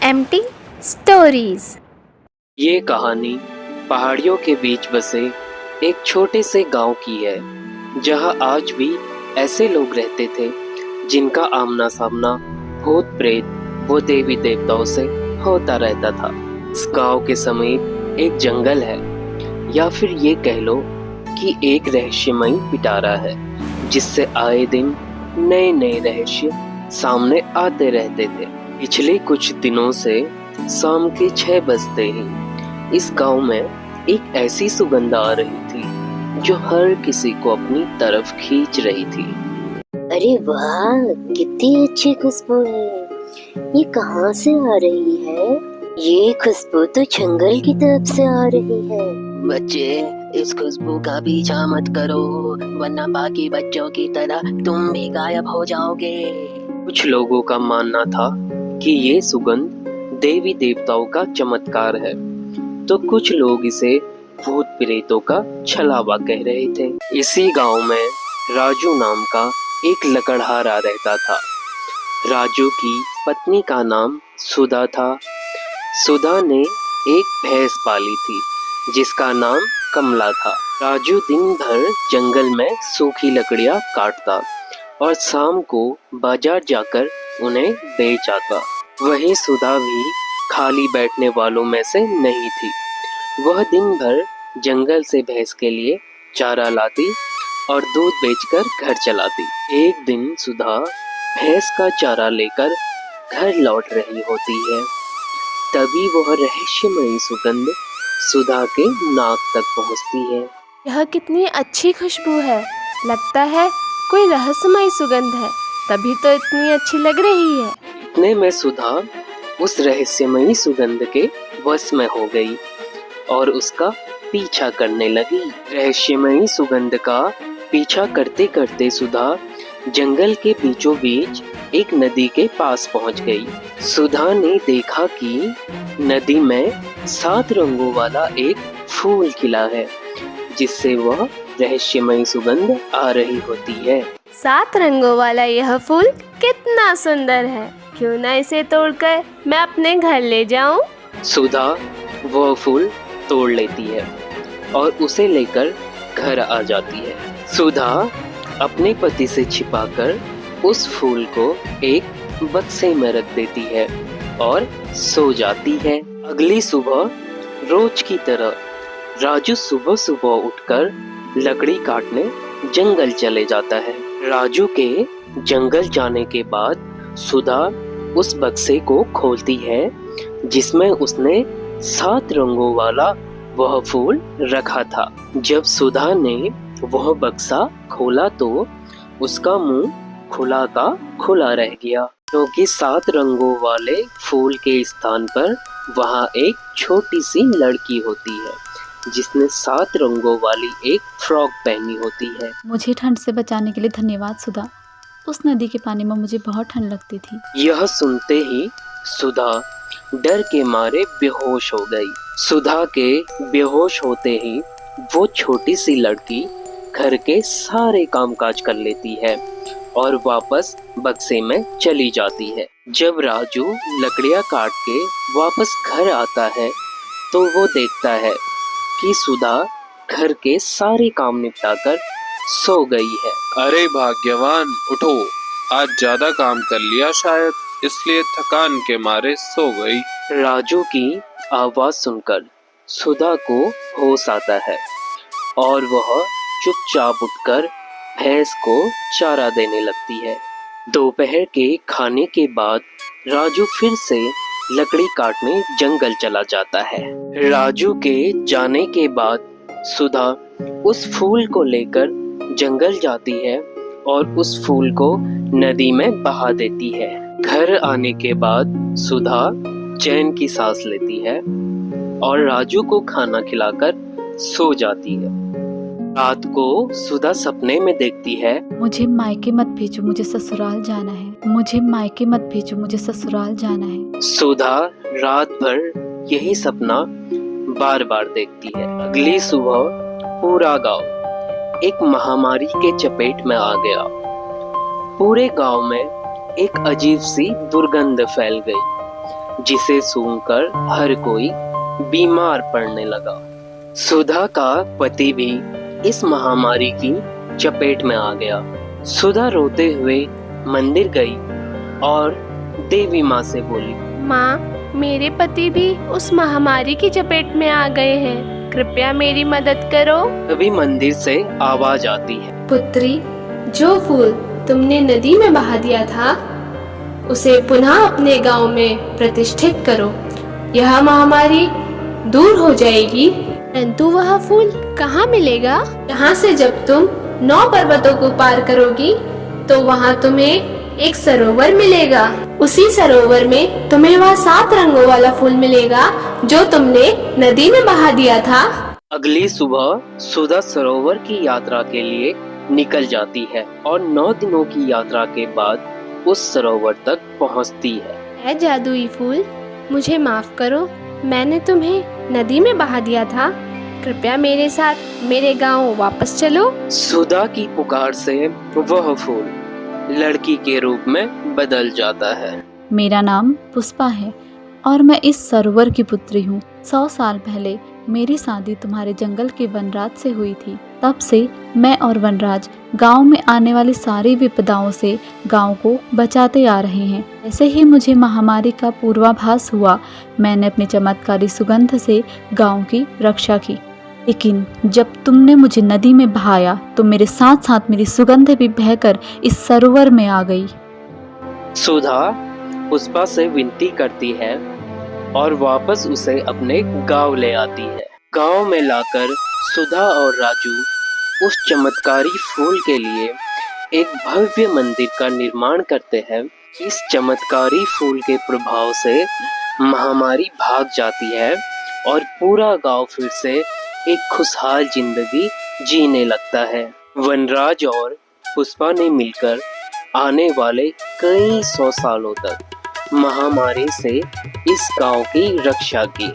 Empty stories. ये कहानी पहाड़ियों के बीच बसे एक छोटे से गांव की है, जहां आज भी ऐसे लोग रहते थे जिनका आमना सामना भूत प्रेत व देवी देवताओं से होता रहता था। इस गांव के समीप एक जंगल है, या फिर ये कह लो कि एक रहस्यमयी पिटारा है, जिससे आए दिन नए नए रहस्य सामने आते रहते थे। पिछले कुछ दिनों से शाम के 6 बजते ही इस गांव में एक ऐसी सुगंध आ रही थी जो हर किसी को अपनी तरफ खींच रही थी। अरे वाह, कितनी अच्छी खुशबू है। ये कहाँ से आ रही है? ये खुशबू तो जंगल की तरफ से आ रही है। बच्चे, इस खुशबू का पीछा मत करो, वरना बाकी बच्चों की तरह तुम भी गायब हो जाओगे। कुछ लोगों का मानना था कि ये सुगंध देवी देवताओं का चमत्कार है, तो कुछ लोग इसे भूत प्रेतों का छलावा कह रहे थे। इसी गांव में राजू नाम का एक लकड़हारा रहता था। राजू की पत्नी का नाम सुधा था। सुधा ने एक भैंस पाली थी जिसका नाम कमला था। राजू दिन भर जंगल में सूखी लकड़ियां काटता और शाम को बाजार जाकर उन्हें बेच आता। वहीं सुधा भी खाली बैठने वालों में से नहीं थी। वह दिन भर जंगल से भैंस के लिए चारा लाती और दूध बेचकर घर चलाती। एक दिन सुधा भैंस का चारा लेकर घर लौट रही होती है, तभी वह रहस्यमयी सुगंध सुधा के नाक तक पहुंचती है। यह कितनी अच्छी खुशबू है, लगता है कोई रहस्यमयी सुगंध है, तभी तो इतनी अच्छी लग रही है। इतने में सुधा उस रहस्यमयी सुगंध के वश में हो गई और उसका पीछा करने लगी। रहस्यमयी सुगंध का पीछा करते करते सुधा जंगल के बीचों बीच एक नदी के पास पहुंच गई। सुधा ने देखा कि नदी में 7 रंगों वाला एक फूल खिला है, जिससे वह रहस्यमयी सुगंध आ रही होती है। 7 रंगों वाला यह फूल कितना सुंदर है, क्यों ना इसे तोड़कर मैं अपने घर ले जाऊं? सुधा वह फूल तोड़ लेती है और उसे लेकर घर आ जाती है। सुधा अपने पति से छिपाकर उस फूल को एक बक्से में रख देती है और सो जाती है। अगली सुबह रोज की तरह राजू सुबह सुबह उठकर लकड़ी काटने जंगल चले जाता है। राजू के जंगल जाने के बाद सुधा उस बक्से को खोलती है जिसमें उसने 7 रंगों वाला वह फूल रखा था। जब सुधा ने वह बक्सा खोला तो उसका मुंह खुला का खुला रह गया, क्योंकि 7 रंगों वाले फूल के स्थान पर वहाँ एक छोटी सी लड़की होती है जिसने 7 रंगों वाली एक फ्रॉक पहनी होती है। मुझे ठंड से बचाने के लिए धन्यवाद सुधा। उस नदी के पानी में मुझे बहुत ठंड लगती थी। यह सुनते ही सुधा डर के मारे बेहोश हो गई। सुधा के बेहोश होते ही वो छोटी सी लड़की घर के सारे कामकाज कर लेती है और वापस बक्से में चली जाती है। जब राजू लकड़ियां काट के वापस घर आता है तो वो देखता है कि सुधा घर के सारे काम निपटाकर सो गई है। अरे भाग्यवान, उठो, आज ज्यादा काम कर लिया शायद, इसलिए थकान के मारे सो गई। राजू की आवाज सुनकर सुधा को होश आता है और वह चुपचाप उठकर भैंस को चारा देने लगती है। दोपहर के खाने के बाद राजू फिर से लकड़ी काटने जंगल चला जाता है। राजू के जाने के बाद सुधा उस फूल को लेकर जंगल जाती है और उस फूल को नदी में बहा देती है। घर आने के बाद सुधा चैन की सांस लेती है और राजू को खाना खिलाकर सो जाती है। रात को सुधा सपने में देखती है, मुझे मायके मत भेजो, मुझे ससुराल जाना है। मुझे मायके मत भेजो, मुझे ससुराल जाना है। सुधा रात भर यही सपना बार बार देखती है। अगली सुबह पूरा गांव एक महामारी के चपेट में आ गया। पूरे गांव में एक अजीब सी दुर्गंध फैल गई। जिसे सूंघकर हर कोई बीमार पड़ने लगा। सुधा का पति भी इस महामारी की चपेट में आ गया। सुधा रोते हुए मंदिर गई और देवी माँ से बोली, माँ, मेरे पति भी उस महामारी की चपेट में आ गए हैं, कृपया मेरी मदद करो। तभी मंदिर से आवाज आती है, पुत्री, जो फूल तुमने नदी में बहा दिया था उसे पुनः अपने गांव में प्रतिष्ठित करो। यह महामारी दूर हो जाएगी। परंतु वह फूल कहाँ मिलेगा? यहाँ से जब तुम 9 पर्वतों को पार करोगी तो वहाँ तुम्हें एक सरोवर मिलेगा। उसी सरोवर में तुम्हें वह 7 रंगों वाला फूल मिलेगा जो तुमने नदी में बहा दिया था। अगली सुबह सुधा सरोवर की यात्रा के लिए निकल जाती है और 9 दिनों की यात्रा के बाद उस सरोवर तक पहुंचती है। ऐ जादुई फूल, मुझे माफ करो, मैंने तुम्हें नदी में बहा दिया था। कृपया मेरे साथ मेरे गांव वापस चलो। सुधा की पुकार से वह फूल लड़की के रूप में बदल जाता है। मेरा नाम पुष्पा है और मैं इस सरोवर की पुत्री हूँ। 100 साल पहले मेरी शादी तुम्हारे जंगल के वनराज से हुई थी। तब से मैं और वनराज गांव में आने वाली सारी विपदाओं से गांव को बचाते आ रहे हैं। ऐसे ही मुझे महामारी का पूर्वाभास हुआ। मैंने अपनी चमत्कारी सुगंध से गांव की रक्षा की, लेकिन जब तुमने मुझे नदी में बहाया तो मेरे साथ साथ मेरी सुगंध भी बहकर इस सरोवर में आ गई। सुधा पुष्पा से विनती करती है और वापस उसे अपने गांव ले आती है। गांव में लाकर सुधा और राजू उस चमत्कारी फूल के लिए एक भव्य मंदिर का निर्माण करते हैं। इस चमत्कारी फूल के प्रभाव से महामारी भाग जाती है और पूरा गांव फिर से एक खुशहाल जिंदगी जीने लगता है। वनराज और पुष्पा ने मिलकर आने वाले कई 100 सालों तक महामारी से इस गांव की रक्षा की।